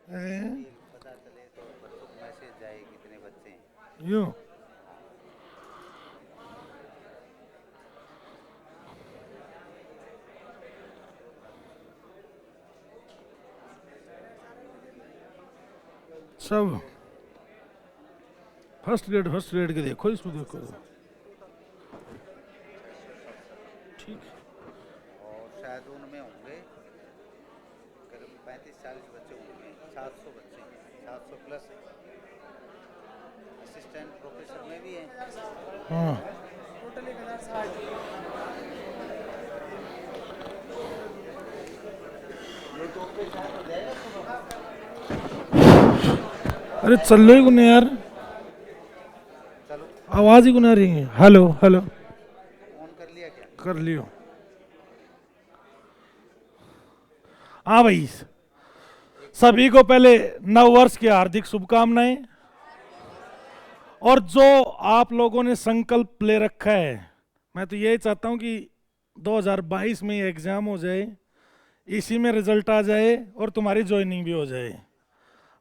हैं? पता चले तो बच्चों को मैसेज जाए कितने बच्चे हैं। यूं। सब फर्स्ट ग्रेड के देखो, इसमें देखो। ठीक है। और शायद उनमें होंगे करीब 35-40 बच्चे होंगे, 700 बच्चे हैं, 700 प्लस है। असिस्टेंट प्रोफेसर में भी हैं। हाँ। टोटल 1060। अरे चल रही को नहीं यार, चलो आवाज ही को नहीं आ रही है। Hello hello. ऑन कर लिया क्या? कर लियो। हाँ भाई, सभी को पहले नव वर्ष की हार्दिक शुभकामनाएं। और जो आप लोगों ने संकल्प ले रखा है, मैं तो यही चाहता हूं कि 2022 में एग्जाम हो जाए, इसी में रिजल्ट आ जाए और तुम्हारी ज्वाइनिंग भी हो जाए,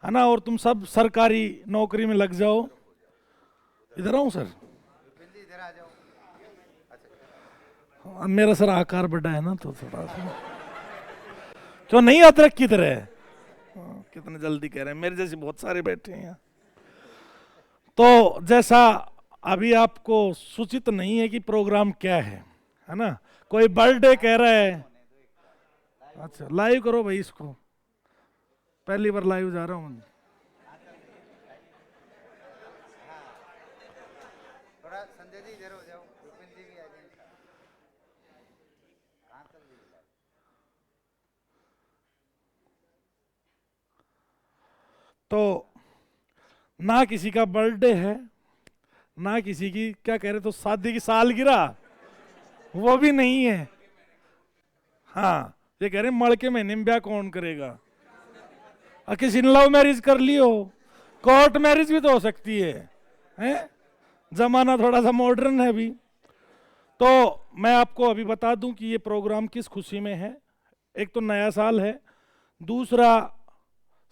है ना, और तुम सब सरकारी नौकरी में लग जाओ। इधर आऊं सर? विपिन जी इधर आ जाओ। अच्छा, अब मेरा सर आकार बड़ा है ना, तो थोड़ा सा क्यों नहीं अदरक की तरह है। कितने जल्दी कह रहे हैं, मेरे जैसे बहुत सारे बैठे हैं यहाँ। तो जैसा अभी आपको सूचित नहीं है कि प्रोग्राम क्या है ना, कोई बर्थडे कह रहा है। अच्छा लाइव करो भाई इसको, पहली बार लाइव जा रहा हूँ। थोड़ा संजय जी इधर हो जाओ, विपिन जी भी आ जाए साथ। कहाँ चल रही है लाइट? तो ना किसी का बर्थडे है, ना किसी की क्या कह रहे तो शादी की सालगिरह, वो भी नहीं है। हाँ, ये कह रहे मड़ के महीने में ब्याह कौन करेगा। किसी ने लव मैरिज कर ली हो, कोर्ट मैरिज भी तो हो सकती है? जमाना थोड़ा सा मॉडर्न है अभी। तो मैं आपको अभी बता दूं कि ये प्रोग्राम किस खुशी में है। एक तो नया साल है, दूसरा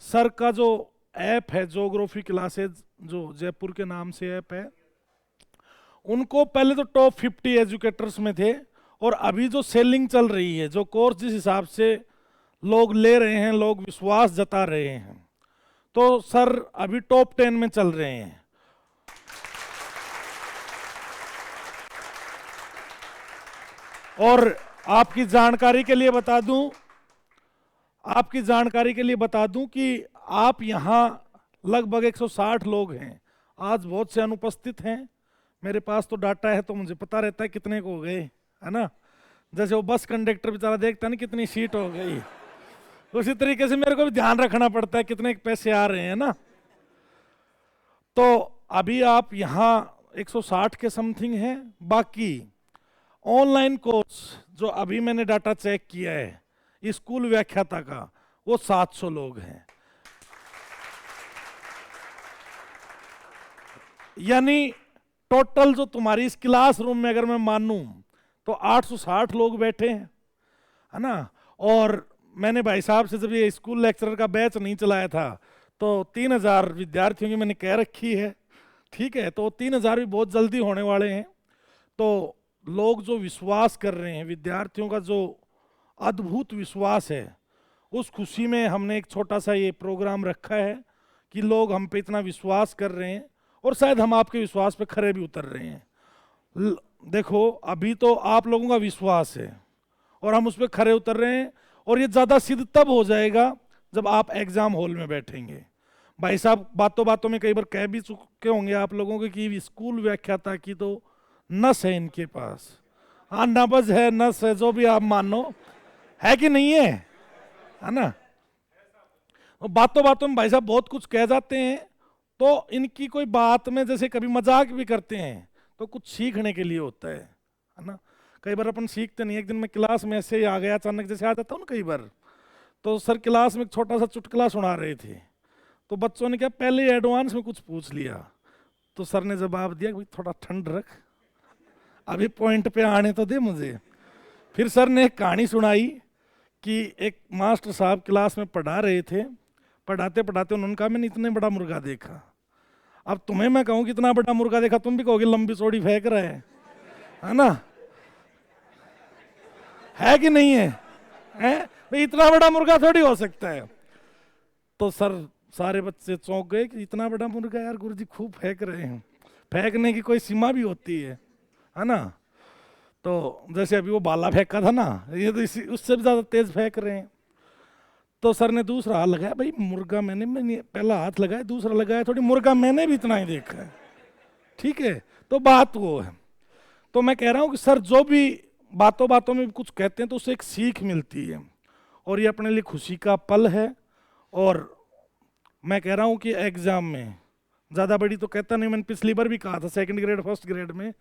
सर का जो ऐप है ज्योग्राफी क्लासेज, जो जयपुर के नाम से ऐप है, उनको पहले तो टॉप 50 एजुकेटर्स में थे, और अभी जो सेलिंग चल रही है, जो कोर्स जिस हिसाब से लोग ले रहे हैं, लोग विश्वास जता रहे हैं, तो सर अभी टॉप 10 में चल रहे हैं। और आपकी जानकारी के लिए बता दूं, आपकी जानकारी के लिए बता दूं कि आप यहाँ लगभग 160 लोग हैं, आज बहुत से अनुपस्थित हैं। मेरे पास तो डाटा है, तो मुझे पता रहता है कितने को हो गए, है ना। जैसे वो बस कंडक्टर बेचारा देखता है ना कितनी सीट हो गई, उसी तरीके से मेरे को भी ध्यान रखना पड़ता है कितने पैसे आ रहे हैं ना। तो अभी आप यहाँ 160 के समथिंग हैं। बाकी ऑनलाइन कोर्स जो अभी मैंने डाटा चेक किया है स्कूल व्याख्याता का, वो 700 लोग हैं। यानी टोटल जो तुम्हारी इस क्लासरूम में अगर मैं मानूं तो 860 लोग बैठे हैं, है ना। और मैंने भाई साहब से जब ये स्कूल लेक्चरर का बैच नहीं चलाया था, तो 3000 विद्यार्थियों की मैंने कह रखी है, ठीक है। तो 3000 भी बहुत जल्दी होने वाले हैं। तो लोग जो विश्वास कर रहे हैं, विद्यार्थियों का जो अद्भुत विश्वास है, उस खुशी में हमने एक छोटा सा ये प्रोग्राम रखा है कि लोग हम पे इतना विश्वास कर रहे हैं, और शायद हम आपके विश्वास पे खरे भी उतर रहे हैं। देखो अभी तो आप लोगों का विश्वास है और हम उस पर खरे उतर रहे हैं, और ये ज़्यादा सिद्ध तब हो जाएगा जब आप एग्जाम हॉल में बैठेंगे। भाई साहब बातों बातों में कई बार कह भी चुके होंगे आप लोगों को कि स्कूल व्याख्याता की तो नस है इनके पास। हाँ, नब्ज है, नस है, जो भी आप मानो, है कि नहीं है ना। बातों बातों में भाई साहब बहुत कुछ कह जाते हैं, तो इनकी कोई बात में जैसे कभी मजाक भी करते हैं तो कुछ सीखने के लिए होता है ना। कई बार अपन सीखते नहीं। एक दिन मैं क्लास में ऐसे ही आ गया अचानक, जैसे आ जाता हूँ ना कई बार, तो सर क्लास में एक छोटा सा चुटकुला सुना रहे थे, तो बच्चों ने क्या पहले एडवांस में कुछ पूछ लिया, तो सर ने जवाब दिया भाई थोड़ा ठंड रख, अभी पॉइंट पे आने तो दे मुझे। फिर सर ने एक कहानी सुनाई कि एक मास्टर साहब क्लास में पढ़ा रहे थे, पढ़ाते पढ़ाते उन्होंने कहा मैंने इतने बड़ा मुर्गा देखा। अब तुम्हें मैं कहूँ कितना बड़ा मुर्गा देखा, तुम भी कहोगे लंबी चौड़ी फेंक रहे हैं, है ना? है कि नहीं है? भाई इतना बड़ा मुर्गा थोड़ी हो सकता है। तो सर सारे बच्चे चौंक गए कि इतना बड़ा मुर्गा, यार गुरुजी खूब फेंक रहे हैं, फेंकने की कोई सीमा भी होती है ना? तो जैसे अभी वो बाला फेंका था ना, ये तो इसी उससे भी ज्यादा तेज फेंक रहे हैं। तो सर ने दूसरा हाथ लगाया, भाई मुर्गा मैंने पहला हाथ लगाया, दूसरा लगाया, थोड़ी मुर्गा मैंने भी इतना ही देखा है, ठीक है? तो बात वो है। तो मैं कह रहा हूँ कि सर जो भी बातों बातों में कुछ कहते हैं तो उससे एक सीख मिलती है, और ये अपने लिए खुशी का पल है। और मैं कह रहा हूँ कि एग्जाम में ज़्यादा बड़ी तो कहता नहीं, मैंने पिछली बार भी कहा था सेकंड ग्रेड फर्स्ट ग्रेड में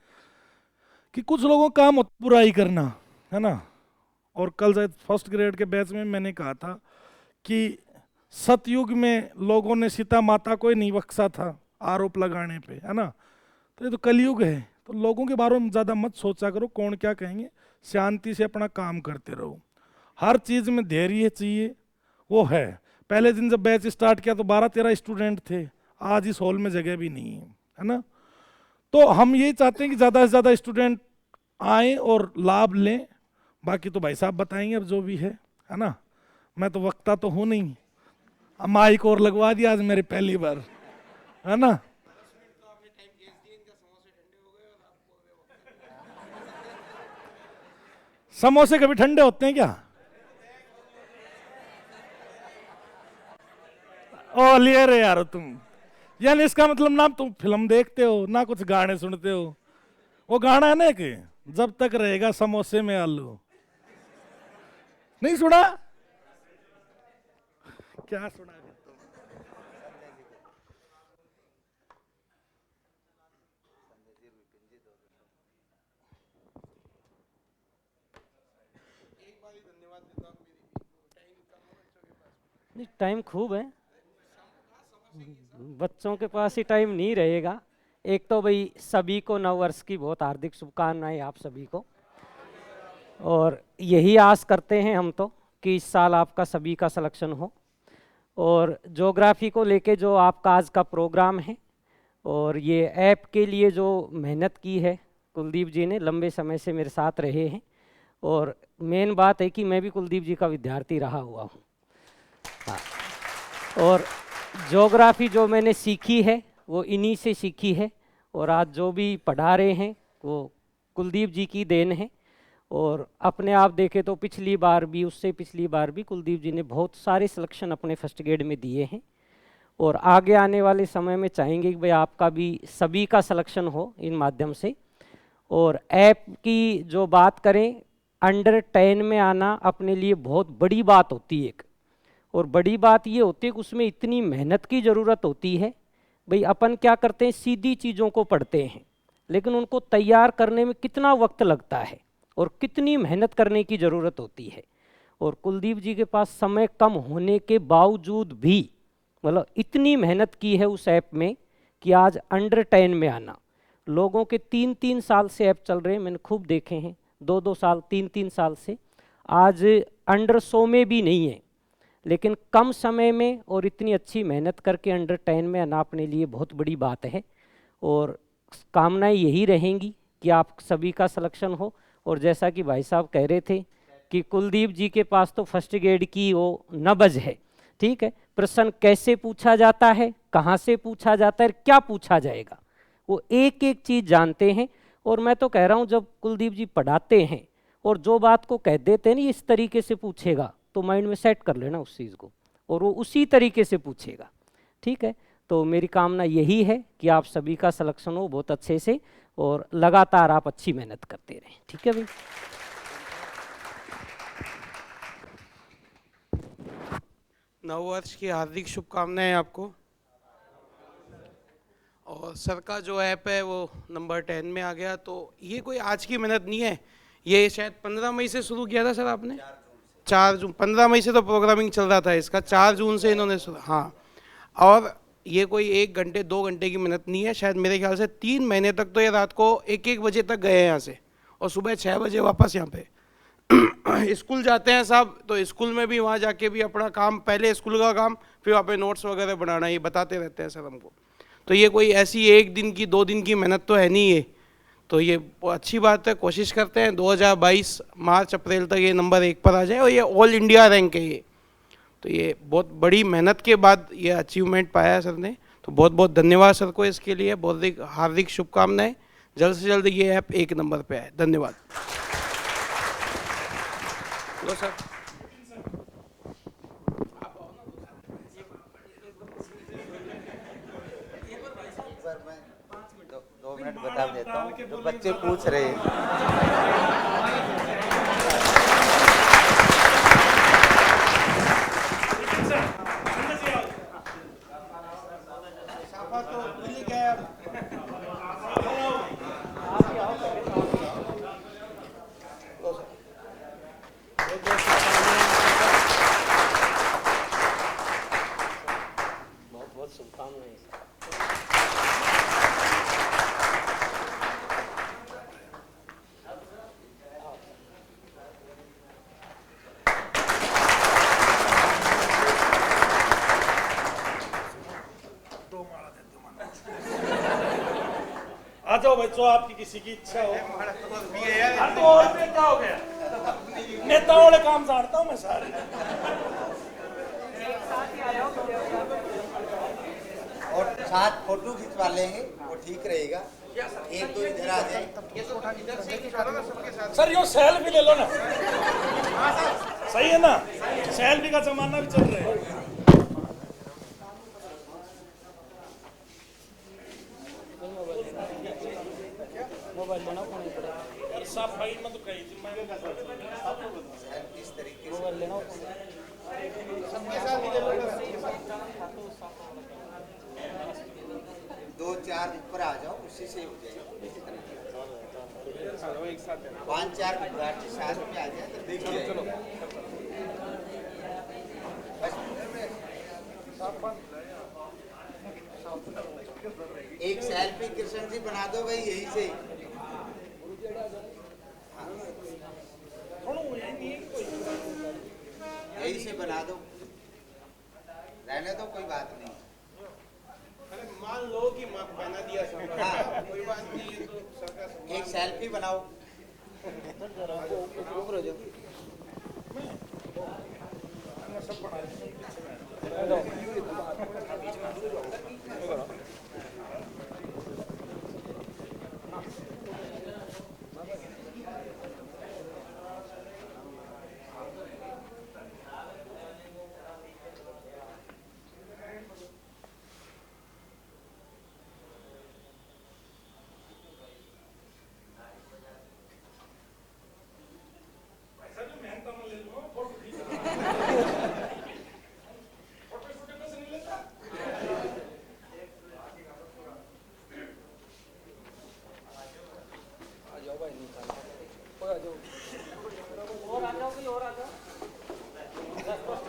कि कुछ लोगों का काम होता है बुराई करना, है ना? और कल शायद फर्स्ट ग्रेड के बैच में मैंने कहा था कि सतयुग में लोगों ने सीता माता को ही नहीं बख्शा था आरोप लगाने पे, है ना? तो ये तो कलयुग है, तो लोगों के बारे में ज़्यादा मत सोचा करो कौन क्या कहेंगे, शांति से अपना काम करते रहो। हर चीज़ में धैर्य चाहिए, वो है। पहले दिन जब बैच स्टार्ट किया तो 12-13 स्टूडेंट थे, आज इस हॉल में जगह भी नहीं है ना? तो हम यही चाहते हैं कि ज़्यादा से ज़्यादा स्टूडेंट आए और लाभ लें। बाकी तो भाई साहब बताएंगे अब जो भी है ना? मैं तो वक्ता तो हूँ नहीं, अब माइक और लगवा दिया आज मेरी पहली बार, है ना? समोसे कभी ठंडे होते हैं क्या? ओ लिए रे यार तुम, यानी इसका मतलब ना तुम फिल्म देखते हो ना कुछ गाने सुनते हो। वो गाना है ना कि जब तक रहेगा समोसे में आलू, नहीं सुना? क्या सुना? नहीं, टाइम खूब है, बच्चों के पास ही टाइम नहीं रहेगा। एक तो भाई सभी को नव वर्ष की बहुत हार्दिक शुभकामनाएं आप सभी को, और यही आस करते हैं हम तो कि इस साल आपका सभी का सिलेक्शन हो। और ज्योग्राफी को लेके जो आपका आज का प्रोग्राम है और ये ऐप के लिए जो मेहनत की है कुलदीप जी ने, लंबे समय से मेरे साथ रहे हैं, और मेन बात है कि मैं भी कुलदीप जी का विद्यार्थी रहा हुआ हूँ। हाँ, और ज्योग्राफी जो मैंने सीखी है वो इन्हीं से सीखी है, और आज जो भी पढ़ा रहे हैं वो कुलदीप जी की देन है। और अपने आप देखें तो पिछली बार भी, उससे पिछली बार भी कुलदीप जी ने बहुत सारे सिलेक्शन अपने फर्स्ट ग्रेड में दिए हैं, और आगे आने वाले समय में चाहेंगे कि भाई आपका भी सभी का सिलेक्शन हो इन माध्यम से। और ऐप की जो बात करें, अंडर 10 में आना अपने लिए बहुत बड़ी बात होती है एक, और बड़ी बात ये होती है कि उसमें इतनी मेहनत की ज़रूरत होती है। भाई अपन क्या करते हैं, सीधी चीज़ों को पढ़ते हैं, लेकिन उनको तैयार करने में कितना वक्त लगता है और कितनी मेहनत करने की ज़रूरत होती है। और कुलदीप जी के पास समय कम होने के बावजूद भी मतलब इतनी मेहनत की है उस ऐप में कि आज अंडर 10 में आना। लोगों के 3-3 साल से ऐप चल रहे हैं, मैंने खूब देखे हैं, 2-2 साल 3-3 साल से, आज अंडर 100 में भी नहीं है, लेकिन कम समय में और इतनी अच्छी मेहनत करके अंडर 10 में आना अपने लिए बहुत बड़ी बात है। और कामनाएं यही रहेंगी कि आप सभी का सिलेक्शन हो। और जैसा कि भाई साहब कह रहे थे कि कुलदीप जी के पास तो फर्स्ट ग्रेड की वो नब्ज है, ठीक है, प्रश्न कैसे पूछा जाता है, कहाँ से पूछा जाता है, क्या पूछा जाएगा, वो एक एक चीज़ जानते हैं। और मैं तो कह रहा हूँ जब कुलदीप जी पढ़ाते हैं और जो बात को कह देते हैं नहीं इस तरीके से पूछेगा, तो माइंड में सेट कर लेना उस चीज़ को और वो उसी तरीके से पूछेगा, ठीक है। तो मेरी कामना यही है कि आप सभी का सिलेक्शन हो बहुत अच्छे से और लगातार आप अच्छी मेहनत करते रहें, ठीक है भाई। नववर्ष की हार्दिक शुभकामनाएं आपको। और सर का जो ऐप है वो नंबर 10 में आ गया, तो ये कोई आज की मेहनत नहीं है, ये शायद 15 मई से शुरू किया था सर आपने। 4 जून, 15 मई से तो प्रोग्रामिंग चल रहा था इसका, 4 जून से इन्होंने हाँ। और ये कोई 1 घंटे 2 घंटे की मेहनत नहीं है, शायद मेरे ख्याल से 3 महीने तक तो ये रात को 1-1 बजे तक गए हैं यहाँ से और सुबह 6 बजे वापस यहाँ पे स्कूल जाते हैं साहब, तो स्कूल में भी वहाँ जाके भी अपना काम, पहले स्कूल का काम, फिर वहाँ पे नोट्स वगैरह बनाना, ये बताते रहते हैं सर हमको। तो ये कोई ऐसी 1 दिन की 2 दिन की मेहनत तो है नहीं है, तो ये अच्छी बात है। कोशिश करते हैं 2022 मार्च अप्रैल तक ये नंबर 1 पर आ जाए, और ये ऑल इंडिया रैंक है ये, तो ये बहुत बड़ी मेहनत के बाद ये अचीवमेंट पाया है सर ने। तो बहुत बहुत धन्यवाद सर को इसके लिए, बहुत हार्दिक शुभकामनाएं। जल्द से जल्द ये ऐप 1 नंबर पे आए। धन्यवाद। लो सर। एक बार मैं 2 मिनट बता देता हूँ, जो बच्चे पूछ रहे हैं। बहुत बहुत शुभकामनाएं। आ जाओ बच्चों, आपकी किसी की इच्छा हो। हाँ, तो और फिर क्या हो गया, नेताओं वाले काम जानता हूँ मैं सारे। और साथ फोटो खिंचवा लेंगे, वो ठीक रहेगा। 1-2 इधर आ जाए। सर यो सेल्फी ले लो ना, सही है ना, सेल्फी का जमाना भी चल रहा है। मोबाइल लेना पड़ेगा। यार सफाई में तो कहीं थी, मैं इस तरीके से मोबाइल लेना 2-4 ऊपर आ जाओ, उसी से हो जाएगा। 5-4 विद्यार्थी साथ में आ जाए तो दिख जाएगा। एक सेल्फी कृष्ण जी बना दो भाई, यही से। यही से बना दो, रहने दो, कोई बात नहीं। अरे मान लो कि बना दिया सब, हाँ। कोई बात नहीं है, तो सरकार एक सेल्फी बनाओ।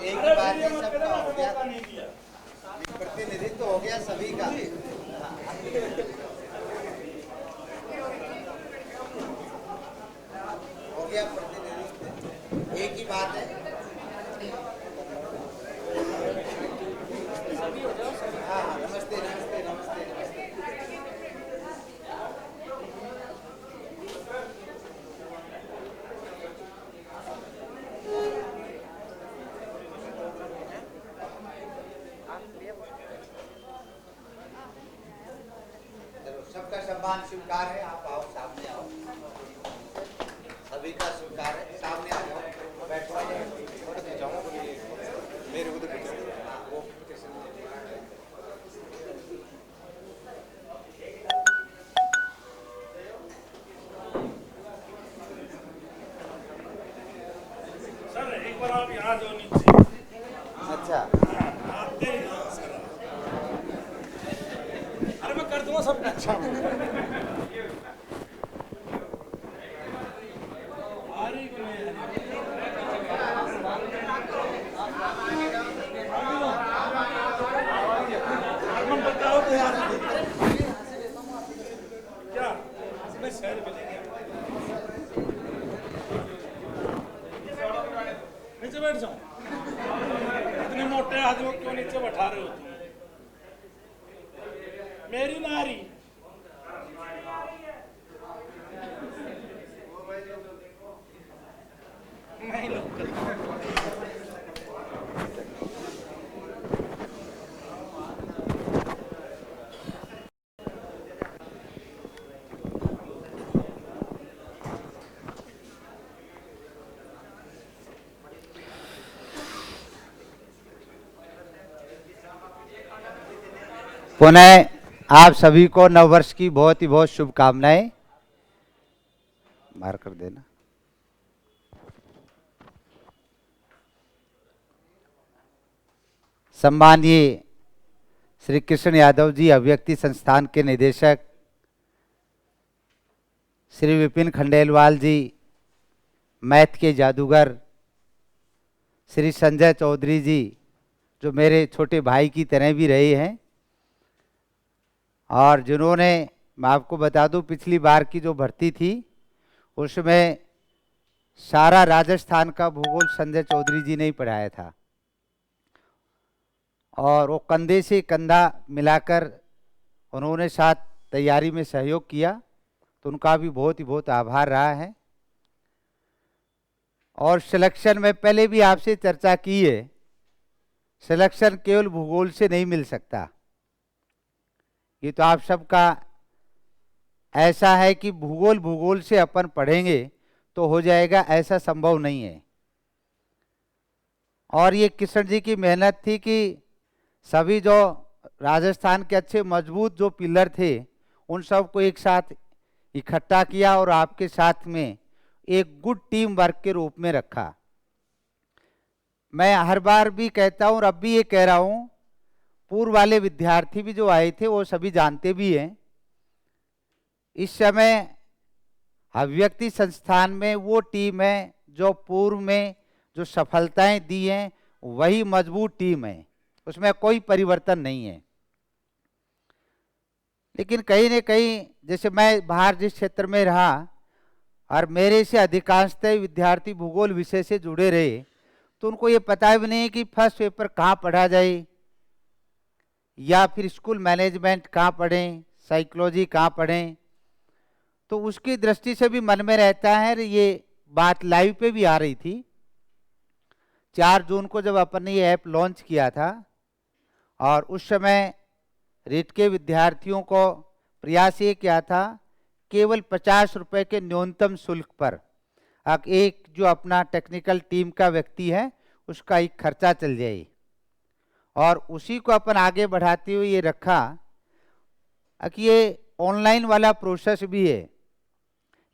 एक बार में सबका हो गया, प्रतिनिधित्व हो गया सभी का। हो गया प्रतिनिधित्व, एक ही बात है। हाँ, नमस्ते नमस्ते नमस्ते नमस्ते। सबका सम्मान स्वीकार है, आप आओ, सामने आओ। सभी का स्वीकार है, सामने आ जाओ, बैठो। मेरे को तो वो सर एक बार आप यहाँ जाओ नीचे। अच्छा, आते ही ना सर। अरे मैं कर दूंगा सब अच्छा। बताओ तो यार, क्या मैं शहर में नीचे बैठ जाऊं? इतने मोटे आदमी को क्यों नीचे बैठा रहे हो तुम? मेरी नारी नहीं लोग पुनः आप सभी को नववर्ष की बहुत ही बहुत शुभकामनाएं। मार कर देना। सम्माननीय श्री कृष्ण यादव जी, अभिव्यक्ति संस्थान के निदेशक, श्री विपिन खंडेलवाल जी, मैथ के जादूगर, श्री संजय चौधरी जी, जो मेरे छोटे भाई की तरह भी रहे हैं, और जिन्होंने, मैं आपको बता दूं, पिछली बार की जो भर्ती थी उसमें सारा राजस्थान का भूगोल संजय चौधरी जी ने ही पढ़ाया था, और वो कंधे से कंधा मिलाकर उन्होंने साथ तैयारी में सहयोग किया, तो उनका भी बहुत ही बहुत आभार रहा है। और सिलेक्शन में पहले भी आपसे चर्चा की है, सिलेक्शन केवल भूगोल से नहीं मिल सकता। ये तो आप सबका ऐसा है कि भूगोल से अपन पढ़ेंगे तो हो जाएगा, ऐसा संभव नहीं है। और ये किशन जी की मेहनत थी कि सभी जो राजस्थान के अच्छे मजबूत जो पिलर थे उन सब को एक साथ इकट्ठा किया और आपके साथ में एक गुड टीम वर्क के रूप में रखा। मैं हर बार भी कहता हूँ और अब भी ये कह रहा हूँ, पूर्व वाले विद्यार्थी भी जो आए थे वो सभी जानते भी हैं, इस समय अभिव्यक्ति संस्थान में वो टीम है जो पूर्व में जो सफलताएं दी हैं वही मजबूत टीम है, उसमें कोई परिवर्तन नहीं है। लेकिन कहीं न कहीं जैसे मैं बाहर जिस क्षेत्र में रहा और मेरे से अधिकांशतः विद्यार्थी भूगोल विषय से जुड़े रहे, तो उनको ये पता भी नहीं कि फर्स्ट पेपर कहाँ पढ़ा जाए, या फिर स्कूल मैनेजमेंट कहाँ पढ़ें, साइकोलॉजी कहाँ पढ़ें। तो उसकी दृष्टि से भी मन में रहता है। ये बात लाइव पे भी आ रही थी 4 जून को जब अपन ने ये ऐप लॉन्च किया था, और उस समय रीट के विद्यार्थियों को प्रयास ये किया था केवल 50 रुपए के न्यूनतम शुल्क पर एक जो अपना टेक्निकल टीम का व्यक्ति है उसका एक खर्चा चल जाए, और उसी को अपन आगे बढ़ाते हुए ये रखा कि ये ऑनलाइन वाला प्रोसेस भी है।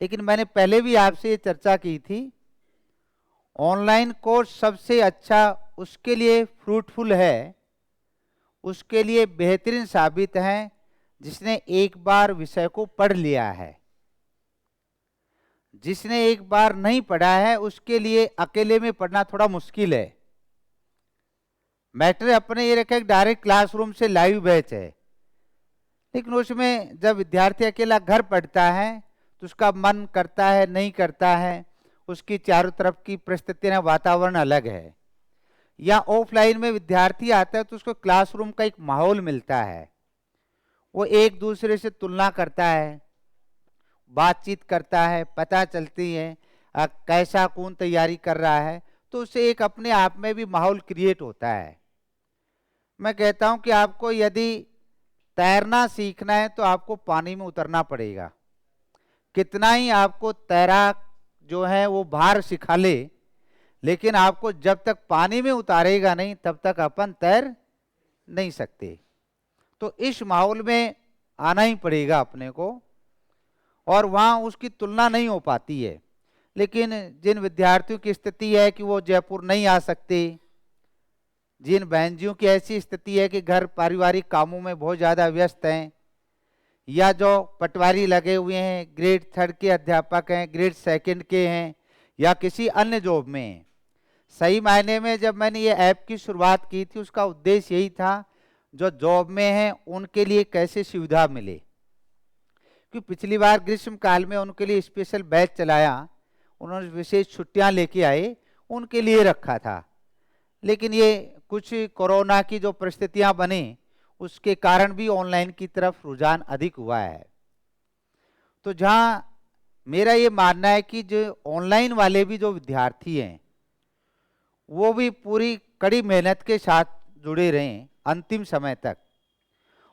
लेकिन मैंने पहले भी आपसे ये चर्चा की थी, ऑनलाइन कोर्स सबसे अच्छा उसके लिए फ्रूटफुल है, उसके लिए बेहतरीन साबित है जिसने एक बार विषय को पढ़ लिया है। जिसने एक बार नहीं पढ़ा है उसके लिए अकेले में पढ़ना थोड़ा मुश्किल है। मैटर अपने ये रखा कि डायरेक्ट क्लासरूम से लाइव बैच है, लेकिन उसमें जब विद्यार्थी अकेला घर पढ़ता है तो उसका मन करता है नहीं करता है, उसकी चारों तरफ की परिस्थितियां वातावरण अलग है। या ऑफलाइन में विद्यार्थी आता है तो उसको क्लासरूम का एक माहौल मिलता है, वो एक दूसरे से तुलना करता है, बातचीत करता है, पता चलती है कैसा कौन तैयारी कर रहा है, तो उससे एक अपने आप में भी माहौल क्रिएट होता है। मैं कहता हूं कि आपको यदि तैरना सीखना है तो आपको पानी में उतरना पड़ेगा। कितना ही आपको तैराक जो है वो बाहर सिखा ले, लेकिन आपको जब तक पानी में उतारेगा नहीं तब तक अपन तैर नहीं सकते। तो इस माहौल में आना ही पड़ेगा अपने को, और वहाँ उसकी तुलना नहीं हो पाती है। लेकिन जिन विद्यार्थियों की स्थिति है कि वो जयपुर नहीं आ सकते, जिन बहनजियों की ऐसी स्थिति है कि घर पारिवारिक कामों में बहुत ज़्यादा व्यस्त हैं, या जो पटवारी लगे हुए हैं, ग्रेड 3 के अध्यापक हैं, ग्रेड 2 के हैं, या किसी अन्य जॉब में हैं। सही मायने में जब मैंने ये ऐप की शुरुआत की थी उसका उद्देश्य यही था, जो जॉब में हैं उनके लिए कैसे सुविधा मिले। क्योंकि पिछली बार ग्रीष्म काल में उनके लिए स्पेशल बैच चलाया, उन्होंने विशेष छुट्टियां लेके आए, उनके लिए रखा था। लेकिन ये कुछ कोरोना की जो परिस्थितियां बनी उसके कारण भी ऑनलाइन की तरफ रुझान अधिक हुआ है। तो जहां मेरा ये मानना है कि जो ऑनलाइन वाले भी जो विद्यार्थी हैं वो भी पूरी कड़ी मेहनत के साथ जुड़े रहें अंतिम समय तक,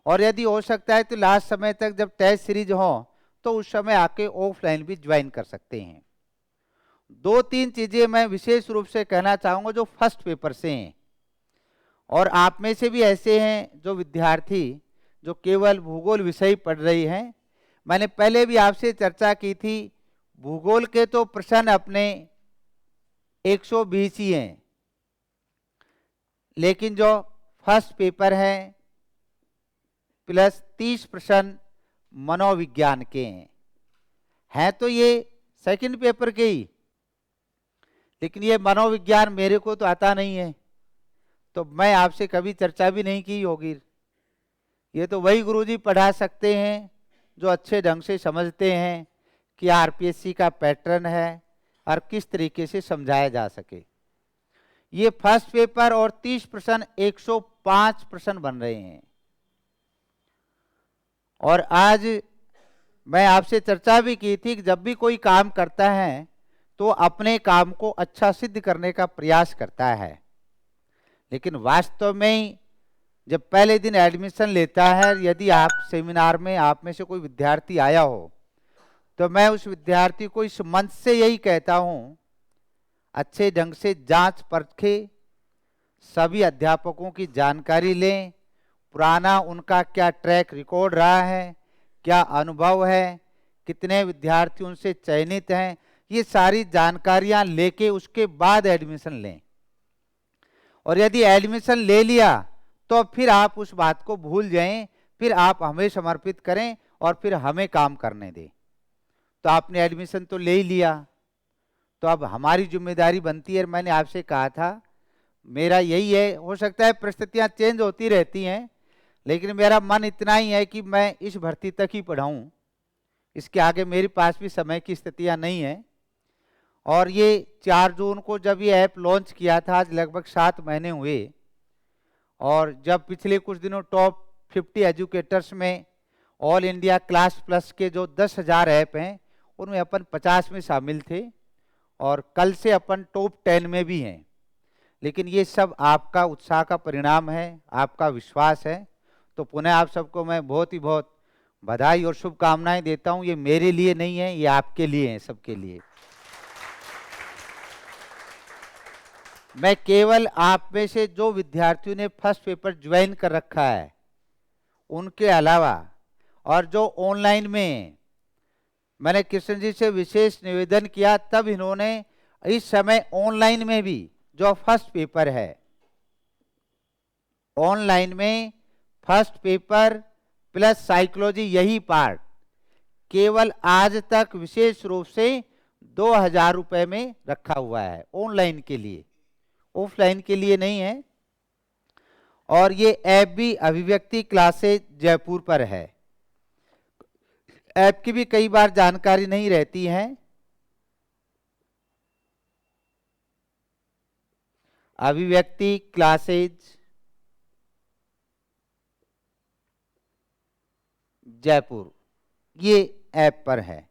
और यदि हो सकता है तो लास्ट समय तक जब टेस्ट सीरीज हो तो उस समय आके ऑफलाइन भी ज्वाइन कर सकते हैं। 2-3 चीजें मैं विशेष रूप से कहना चाहूँगा जो फर्स्ट पेपर से हैं, और आप में से भी ऐसे हैं जो विद्यार्थी जो केवल भूगोल विषय पढ़ रही हैं। मैंने पहले भी आपसे चर्चा की थी, भूगोल के तो प्रश्न अपने 120 ही हैं, लेकिन जो फर्स्ट पेपर है प्लस 30 प्रश्न मनोविज्ञान के हैं तो ये सेकंड पेपर के ही, लेकिन ये मनोविज्ञान मेरे को तो आता नहीं है, तो मैं आपसे कभी चर्चा भी नहीं की होगी। ये तो वही गुरुजी पढ़ा सकते हैं जो अच्छे ढंग से समझते हैं कि आरपीएससी का पैटर्न है और किस तरीके से समझाया जा सके। ये फर्स्ट पेपर और 30 प्रश्न 105 प्रश्न बन रहे हैं। और आज मैं आपसे चर्चा भी की थी कि जब भी कोई काम करता है तो अपने काम को अच्छा सिद्ध करने का प्रयास करता है, लेकिन वास्तव में जब पहले दिन एडमिशन लेता है, यदि आप सेमिनार में आप में से कोई विद्यार्थी आया हो तो मैं उस विद्यार्थी को इस मंच से यही कहता हूं, अच्छे ढंग से जांच परखे, सभी अध्यापकों की जानकारी लें, पुराना उनका क्या ट्रैक रिकॉर्ड रहा है, क्या अनुभव है, कितने विद्यार्थी उनसे चयनित हैं, ये सारी जानकारियां लेके उसके बाद एडमिशन लें। और यदि एडमिशन ले लिया तो फिर आप उस बात को भूल जाएं, फिर आप हमें समर्पित करें और फिर हमें काम करने दें। तो आपने एडमिशन तो ले ही लिया, तो अब हमारी जिम्मेदारी बनती है। मैंने आपसे कहा था मेरा यही है, हो सकता है परिस्थितियां चेंज होती रहती हैं, लेकिन मेरा मन इतना ही है कि मैं इस भर्ती तक ही पढ़ाऊं, इसके आगे मेरे पास भी समय की स्थितियां नहीं है। और ये 4 जून को जब ये ऐप लॉन्च किया था, आज लगभग 7 महीने हुए, और जब पिछले कुछ दिनों टॉप 50 एजुकेटर्स में ऑल इंडिया क्लास प्लस के जो 10,000 ऐप हैं उनमें अपन 50 में शामिल थे, और कल से अपन टॉप 10 में भी हैं। लेकिन ये सब आपका उत्साह का परिणाम है, आपका विश्वास है। तो पुनः आप सबको मैं बहुत ही बहुत बधाई और शुभकामनाएं देता हूं। ये मेरे लिए नहीं है, ये आपके लिए है, सबके लिए। मैं केवल आप में से जो विद्यार्थियों ने फर्स्ट पेपर ज्वाइन कर रखा है उनके अलावा, और जो ऑनलाइन में मैंने कृष्ण जी से विशेष निवेदन किया, तब इन्होंने इस समय ऑनलाइन में भी जो फर्स्ट पेपर है, ऑनलाइन में फर्स्ट पेपर प्लस साइकोलॉजी यही पार्ट केवल आज तक विशेष रूप से 2,000 रुपए में रखा हुआ है ऑनलाइन के लिए, ऑफलाइन के लिए नहीं है। और ये ऐप भी अभिव्यक्ति क्लासेज जयपुर पर है। ऐप की भी कई बार जानकारी नहीं रहती है। अभिव्यक्ति क्लासेज जयपुर ये ऐप पर है।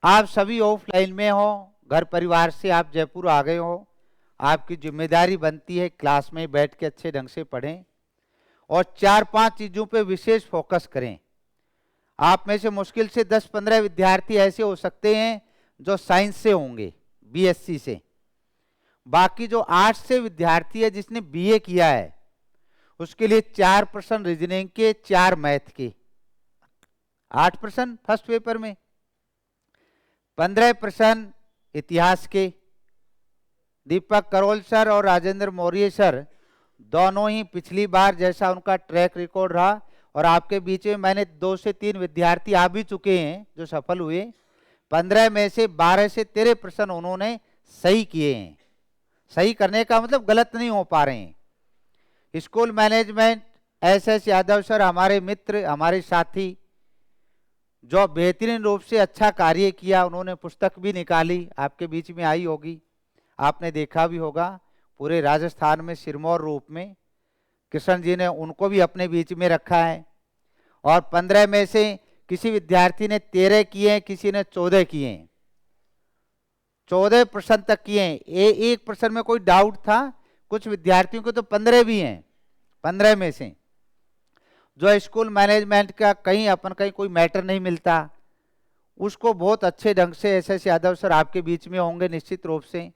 आप सभी ऑफलाइन में हो, घर परिवार से आप जयपुर आ गए हो, आपकी जिम्मेदारी बनती है क्लास में बैठ के अच्छे ढंग से पढ़ें और 4-5 चीज़ों पे विशेष फोकस करें। आप में से मुश्किल से 10-15 विद्यार्थी ऐसे हो सकते हैं जो साइंस से होंगे, बीएससी से। बाकी जो आर्ट्स से विद्यार्थी है जिसने बीए किया है उसके लिए 4% रीजनिंग के, 4 मैथ के, 8% फर्स्ट पेपर में, 15% इतिहास के। दीपक करोल सर और राजेंद्र मौर्य सर दोनों ही पिछली बार जैसा उनका ट्रैक रिकॉर्ड रहा, और आपके बीच में मैंने 2 से 3 विद्यार्थी आ भी चुके हैं जो सफल हुए। 15 में से 12 से 13% उन्होंने सही किए हैं। सही करने का मतलब गलत नहीं हो पा रहे हैं। School management S Yadav sir हमारे मित्र, हमारे साथी, जो बेहतरीन रूप से अच्छा कार्य किया, उन्होंने पुस्तक भी निकाली, आपके बीच में आई होगी, आपने देखा भी होगा पूरे राजस्थान में सिरमौर रूप में कृष्ण जी ने उनको भी अपने बीच में रखा है। और 15 में से किसी विद्यार्थी ने 13 किए हैं, किसी ने 14 किए हैं, 14 प्रश्न तक किए हैं। एक प्रश्न में कोई डाउट था, कुछ विद्यार्थियों को तो 15 भी हैं। 15 में से जो स्कूल मैनेजमेंट का कहीं कोई मैटर नहीं मिलता, उसको बहुत अच्छे ढंग से एस यादव सर आपके बीच में होंगे निश्चित रूप से।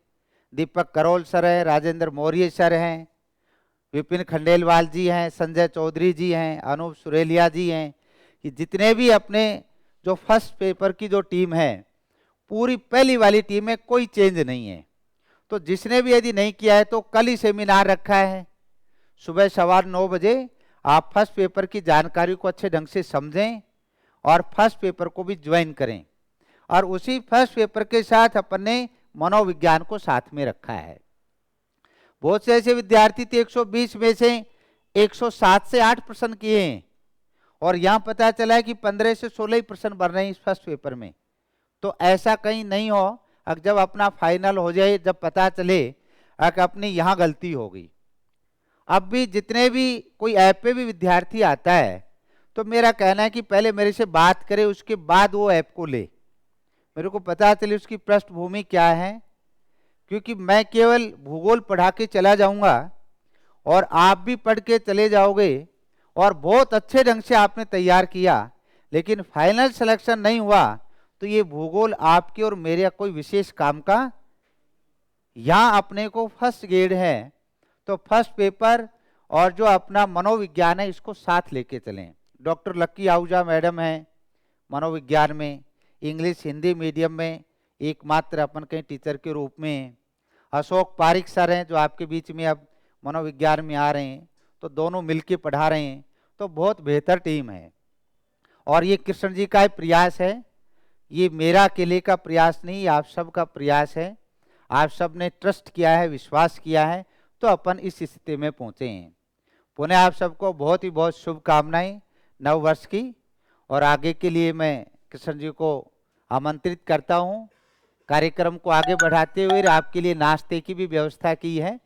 दीपक करोल सर हैं, राजेंद्र मौर्य सर हैं, विपिन खंडेलवाल जी हैं, संजय चौधरी जी हैं, अनूप सुरेलिया जी हैं। कि जितने भी अपने जो फर्स्ट पेपर की जो टीम है, पूरी पहली वाली टीम में कोई चेंज नहीं है। तो जिसने भी यदि नहीं किया है तो कल ही सेमिनार रखा है, सुबह 9:15 बजे आप फर्स्ट पेपर की जानकारी को अच्छे ढंग से समझें और फर्स्ट पेपर को भी ज्वाइन करें। और उसी फर्स्ट पेपर के साथ अपन ने मनोविज्ञान को साथ में रखा है। बहुत से ऐसे विद्यार्थी थे 120 में से 107 से 8 प्रश्न किए हैं, और यहाँ पता चला है कि 15 से 16 ही प्रश्न बन रहे हैं इस फर्स्ट पेपर में। तो ऐसा कहीं नहीं हो, अब जब अपना फाइनल हो जाए, जब पता चले कि अपनी यहाँ गलती हो गई। अब भी जितने भी कोई ऐप पे भी विद्यार्थी आता है तो मेरा कहना है कि पहले मेरे से बात करे, उसके बाद वो ऐप को ले, मेरे को पता चले उसकी पृष्ठभूमि क्या है। क्योंकि मैं केवल भूगोल पढ़ा के चला जाऊंगा और आप भी पढ़ के चले जाओगे और बहुत अच्छे ढंग से आपने तैयार किया, लेकिन फाइनल सिलेक्शन नहीं हुआ तो ये भूगोल आपके और मेरे कोई विशेष काम का। यहाँ अपने को फर्स्ट ग्रेड है तो फर्स्ट पेपर और जो अपना मनोविज्ञान है इसको साथ लेके चलें। डॉक्टर लक्की आहूजा मैडम हैं मनोविज्ञान में, इंग्लिश हिंदी मीडियम में एकमात्र अपन कहीं टीचर के रूप में। अशोक पारिक सर हैं जो आपके बीच में अब मनोविज्ञान में आ रहे हैं, तो दोनों मिलके पढ़ा रहे हैं, तो बहुत बेहतर टीम है। और ये कृष्ण जी का प्रयास है, ये मेरा अकेले का प्रयास नहीं, आप सब का प्रयास है। आप सब ने ट्रस्ट किया है, विश्वास किया है, तो अपन इस स्थिति में पहुँचे हैं। पुनः आप सबको बहुत ही बहुत शुभकामनाएं नव वर्ष की। और आगे के लिए मैं कृष्ण जी को आमंत्रित करता हूं, कार्यक्रम को आगे बढ़ाते हुए आपके लिए नाश्ते की भी व्यवस्था की है।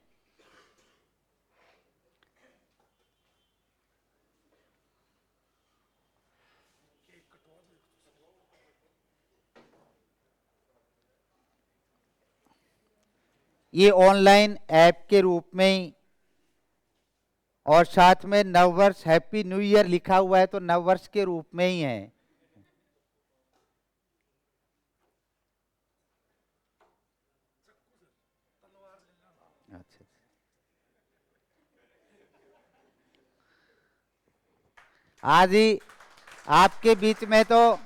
ये ऑनलाइन ऐप के रूप में, और साथ में नववर्ष हैप्पी न्यू ईयर लिखा हुआ है, तो नववर्ष के रूप में ही है। अच्छा, आज ही आपके बीच में तो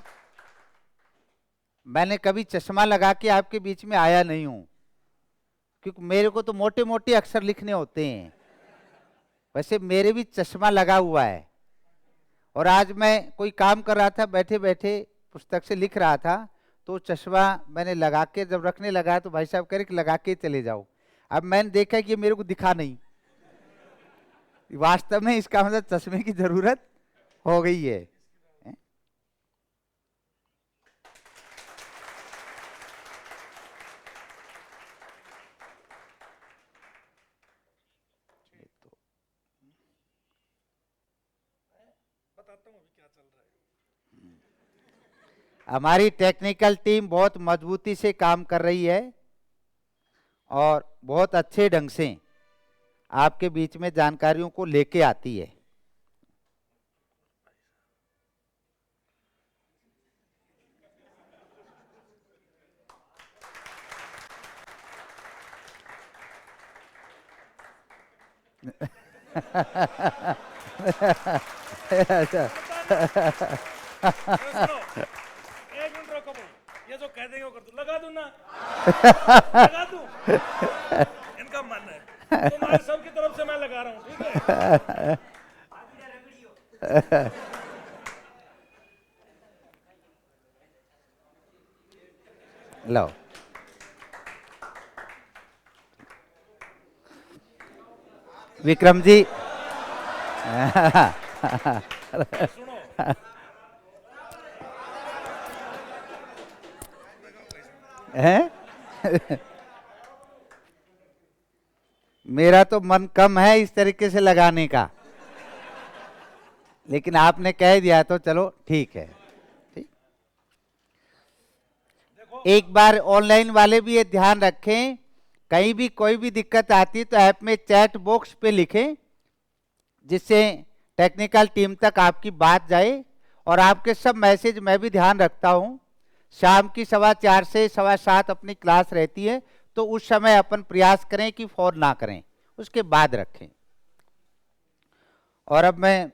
मैंने कभी चश्मा लगा के आपके बीच में आया नहीं हूं, क्योंकि मेरे को तो मोटे मोटे अक्षर लिखने होते हैं। वैसे मेरे भी चश्मा लगा हुआ है, और आज मैं कोई काम कर रहा था, बैठे बैठे पुस्तक से लिख रहा था, तो चश्मा मैंने लगा के जब रखने लगा तो भाई साहब कह रहे कि लगा के चले जाओ। अब मैंने देखा कि मेरे को दिखा नहीं, वास्तव में इसका मतलब चश्मे की जरूरत हो गई है। हमारी टेक्निकल टीम बहुत मजबूती से काम कर रही है और बहुत अच्छे ढंग से आपके बीच में जानकारियों को लेके आती है। एक मिनट रोको भाई, ये जो कह देंगे वो कर दूं, लगा दूं ना, लगा दूं, इनका मन है, तुम्हारे सबकी तरफ से मैं लगा रहा हूं, ठीक है। लो, विक्रम जी सुनो, हैं? मेरा तो मन कम है इस तरीके से लगाने का, लेकिन आपने कह दिया तो चलो ठीक है। ठीक, एक बार ऑनलाइन वाले भी ये ध्यान रखें, कहीं भी कोई भी दिक्कत आती तो ऐप में चैट बॉक्स पे लिखें, जिससे टेक्निकल टीम तक आपकी बात जाए। और आपके सब मैसेज मैं भी ध्यान रखता हूँ। शाम की 4:15 से 7:15 अपनी क्लास रहती है, तो उस समय अपन प्रयास करें कि फोन ना करें, उसके बाद रखें। और अब मैं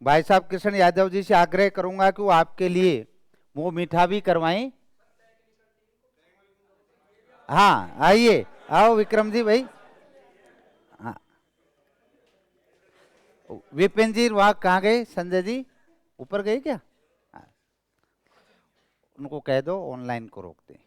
भाई साहब कृष्ण यादव जी से आग्रह करूंगा कि वो आपके लिए मुंह मीठा भी करवाएं। हाँ आइए, आओ विक्रम जी भाई। हाँ, विपिन जी वहां कहाँ गए? संजय जी ऊपर गए क्या? हाँ, उनको कह दो ऑनलाइन को रोक दें।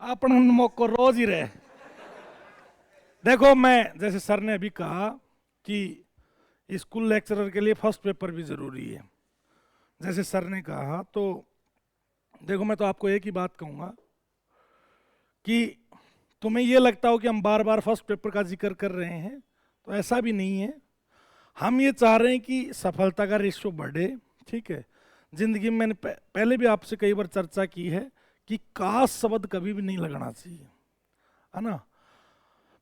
अपन मौको रोज ही रहे। देखो, मैं जैसे सर ने अभी कहा कि स्कूल लेक्चरर के लिए फर्स्ट पेपर भी जरूरी है, जैसे सर ने कहा, तो देखो मैं तो आपको एक ही बात कहूंगा कि तुम्हें ये लगता हो कि हम बार बार फर्स्ट पेपर का जिक्र कर रहे हैं, तो ऐसा भी नहीं है। हम ये चाह रहे हैं कि सफलता का रेशो बढ़े। ठीक है, जिंदगी में मैंने पहले भी आपसे कई बार चर्चा की है कि काश शब्द कभी भी नहीं लगना चाहिए, है ना।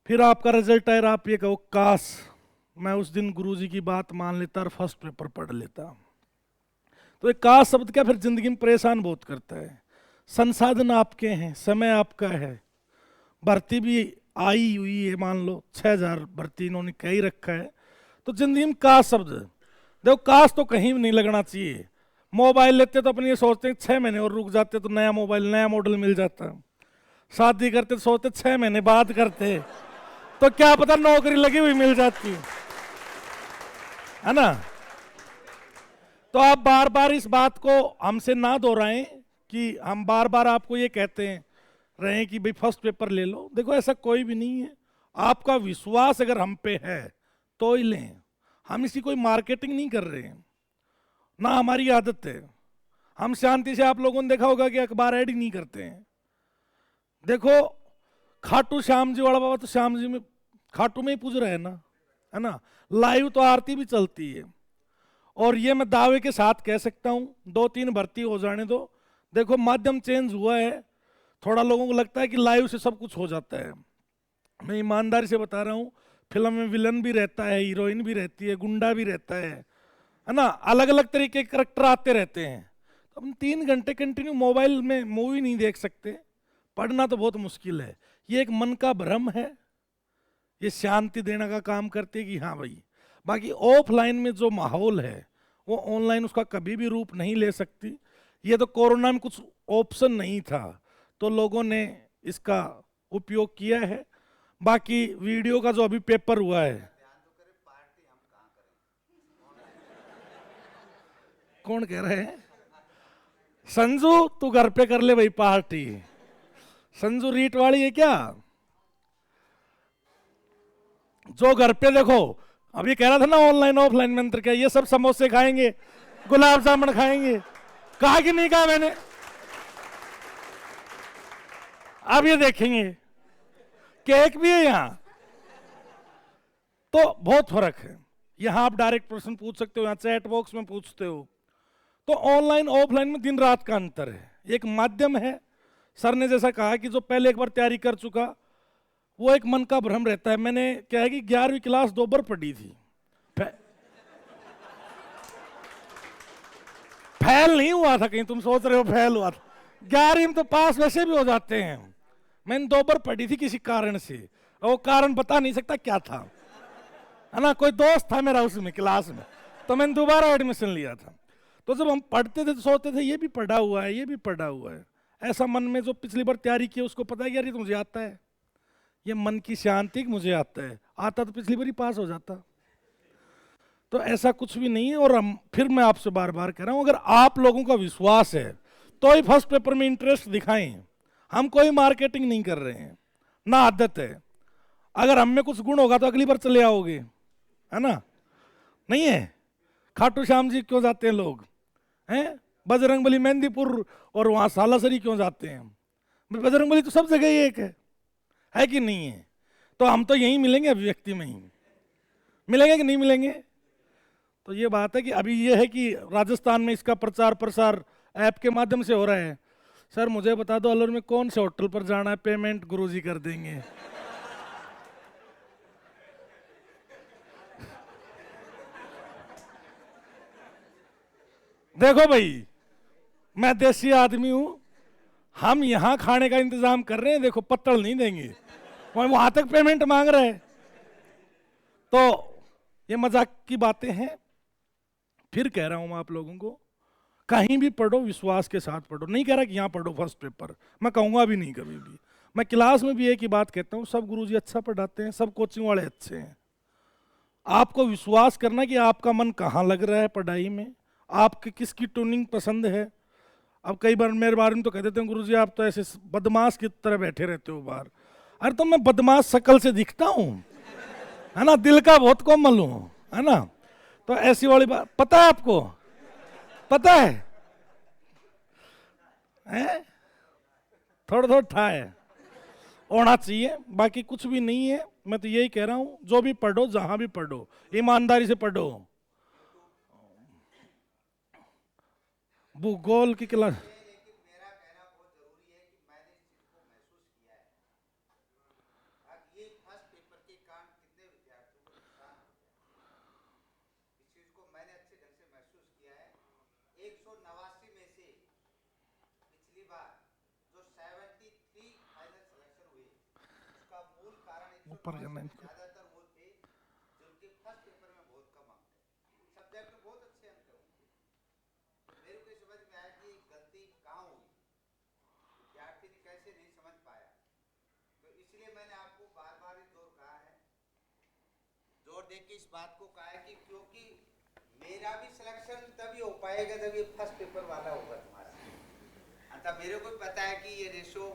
फिर आपका रिजल्ट आए, आप ये कहो काश मैं उस दिन गुरुजी की बात मान लेता और फर्स्ट पेपर पढ़ लेता। तो एक काश शब्द क्या फिर जिंदगी में परेशान बहुत करता है। संसाधन आपके हैं, समय आपका है, भर्ती भी आई हुई है, मान लो 6000 भर्ती इन्होंने कह ही रखा है। तो जिंदगी में काश शब्द, देखो काश तो कहीं भी नहीं लगना चाहिए। मोबाइल लेते तो अपन ये सोचते हैं 6 महीने और रुक जाते तो नया मोबाइल नया मॉडल मिल जाता। शादी करते तो सोचते 6 महीने बाद करते तो क्या पता नौकरी लगी हुई मिल जाती, है ना। तो आप बार बार इस बात को हमसे ना दोहराएं कि हम बार बार आपको ये कहते हैं रहे कि भाई फर्स्ट पेपर ले लो। देखो ऐसा कोई भी नहीं है, आपका विश्वास अगर हम पे है तो ही लें। हम इसकी कोई मार्केटिंग नहीं कर रहे हैं, ना हमारी आदत है। हम शांति से, आप लोगों ने देखा होगा कि अखबार ऐड ही नहीं करते हैं। देखो खाटू श्याम जी वाला बाबा तो श्याम जी में खाटू में ही पूज रहे हैं ना, है ना। लाइव तो आरती भी चलती है। और ये मैं दावे के साथ कह सकता हूं, 2-3 भर्ती हो जाने दो। देखो माध्यम चेंज हुआ है, थोड़ा लोगों को लगता है कि लाइव से सब कुछ हो जाता है। मैं ईमानदारी से बता रहा हूं, फिल्म में विलन भी रहता है, हीरोइन भी रहती है, गुंडा भी रहता है ना। अलग अलग तरीके के करेक्टर आते रहते हैं। तो हम 3 घंटे कंटिन्यू मोबाइल में मूवी नहीं देख सकते, पढ़ना तो बहुत मुश्किल है। ये एक मन का भ्रम है, ये शांति देने का काम करते हैं कि हाँ भाई। बाकी ऑफलाइन में जो माहौल है वो ऑनलाइन उसका कभी भी रूप नहीं ले सकती। ये तो कोरोना में कुछ ऑप्शन नहीं था तो लोगों ने इसका उपयोग किया है। बाकी वीडियो का जो अभी पेपर हुआ है, कौन कह रहे हैं? संजू तू घर पे कर ले भाई पार्टी। संजू रीट वाली है क्या? जो घर पे देखो, अभी कह रहा था ना ऑनलाइन ऑफलाइन मंत्र क्या, ये सब समोसे खाएंगे, गुलाब जामुन खाएंगे, कहा कि नहीं कहा मैंने? अब ये देखेंगे केक भी है यहाँ। तो बहुत फर्क है। यहाँ आप डायरेक्ट प्रश्न पूछ सकते हो, यहाँ चैट बॉक्स में पूछते हो। तो ऑनलाइन ऑफलाइन में दिन रात का अंतर है, एक माध्यम है। सर ने जैसा कहा कि जो पहले एक बार तैयारी कर चुका वो एक मन का भ्रम रहता है। मैंने क्या है कि 11वीं क्लास 2 बार पढ़ी थी, फेल नहीं हुआ था कहीं, तुम सोच रहे हो फेल हुआ था। 11वीं में तो पास वैसे भी हो जाते हैं। मैंने 2 बार पढ़ी थी किसी कारण से, और वो कारण बता नहीं सकता क्या था, है ना। कोई दोस्त था मेरा उसमें क्लास में, तो मैंने दोबारा एडमिशन लिया था। तो जब हम पढ़ते थे तो सोचते थे ये भी पढ़ा हुआ है, ये भी पढ़ा हुआ है। ऐसा मन में जो पिछली बार तैयारी की उसको पता है कि यार ये तो मुझे आता है, ये मन की शांति मुझे आता है, आता तो पिछली बार ही पास हो जाता। तो ऐसा कुछ भी नहीं है। और हम फिर मैं आपसे बार बार कह रहा हूं, अगर आप लोगों का विश्वास है तो ही फर्स्ट पेपर में इंटरेस्ट दिखाएं। हम कोई मार्केटिंग नहीं कर रहे हैं, ना आदत है। अगर हम में कुछ गुण होगा तो अगली बार चले आओगे, है ना? नहीं है? खाटू श्याम जी क्यों जाते हैं लोग? हैं? बजरंगबली मेहंदीपुर और वहाँ सालासरी क्यों जाते हैं? बजरंगबली तो सब जगह ही एक है कि नहीं है? तो हम तो यहीं मिलेंगे अभिव्यक्ति में ही, मिलेंगे कि नहीं मिलेंगे? तो ये बात है कि अभी ये है कि राजस्थान में इसका प्रचार प्रसार ऐप के माध्यम से हो रहा है। सर मुझे बता दो अलवर में कौन से होटल पर जाना है, पेमेंट गुरुजी कर देंगे। देखो भाई, मैं देसी आदमी हूं, हम यहां खाने का इंतजाम कर रहे हैं, देखो पत्तल नहीं देंगे, वहां तक पेमेंट मांग रहे हैं। तो ये मजाक की बातें हैं। फिर कह रहा हूं मैं आप लोगों को, कहीं भी पढ़ो विश्वास के साथ पढ़ो। नहीं कह रहा कि यहां पढ़ो फर्स्ट पेपर, मैं कहूंगा भी नहीं कभी भी। मैं क्लास में भी एक ही बात कहता हूं, सब गुरुजी अच्छा पढ़ाते हैं, सब कोचिंग वाले अच्छे हैं। आपको विश्वास करना कि आपका मन कहाँ लग रहा है पढ़ाई में, आपकी किसकी ट्यूनिंग पसंद है। अब कई बार मेरे बारे में तो कह देते हैं गुरुजी आप तो ऐसे बदमाश की तरह बैठे रहते हो बाहर। अरे तो मैं बदमाश शक्ल से दिखता हूँ, है ना, दिल का बहुत कोमल हूँ, है ना। तो ऐसी वाली बात पता है आपको, पता है? थोड़ा थोड़ा था है, होना चाहिए, बाकी कुछ भी नहीं है। मैं तो यही कह रहा हूँ, जो भी पढ़ो जहां भी पढ़ो ईमानदारी से पढ़ो। भूगोल की क्लास ऊपर करना है इनको। जोर दे के इस बात को कहा है कि क्योंकि मेरा भी सिलेक्शन तभी हो पाएगा जब ये फर्स्ट पेपर वाला होगा तुम्हारा। अच्छा मेरे को पता है कि ये रेशो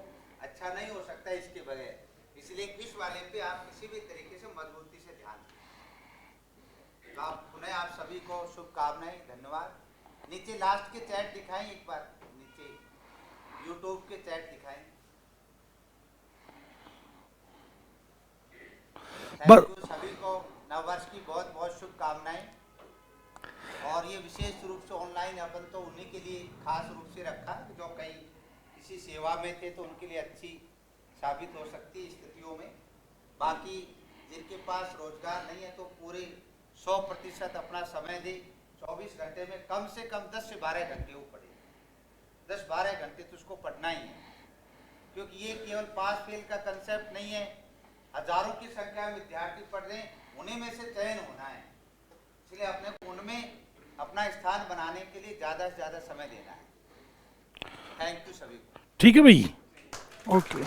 अच्छा नहीं हो सकता इसके बगैर, इसलिए इस वाले पे आप किसी भी तरीके से मजबूती से ध्यान दें। तो आप पुनः आप सभी को शुभकामनाएं, धन्यवाद। नीचे लास्ट के चैट दिखाएं एक बार, नीचे यूट्यूब के चैट दिखाएं। थैंक यू सभी को, नववर्ष की बहुत बहुत शुभकामनाएं। और ये विशेष रूप से ऑनलाइन अपन तो उन्हीं के लिए खास रूप से रखा जो कई किसी सेवा में थे तो उनके लिए अच्छी साबित हो सकती है स्थितियों में। बाकी जिनके पास रोजगार नहीं है तो पूरे 100% अपना समय दे, 24 घंटे में कम से कम 10 से 12 घंटे वो पढ़े। 10-12 घंटे तो उसको पढ़ना ही है, क्योंकि ये केवल पास फेल का कंसेप्ट नहीं है। हजारों की संख्या में विद्यार्थी पढ़ रहे हैं, उन्हीं में से चयन होना है, इसलिए अपने को उनमें अपना स्थान बनाने के लिए ज़्यादा से ज़्यादा समय देना है। थैंक यू सभी को। ठीक है भाई, ओके।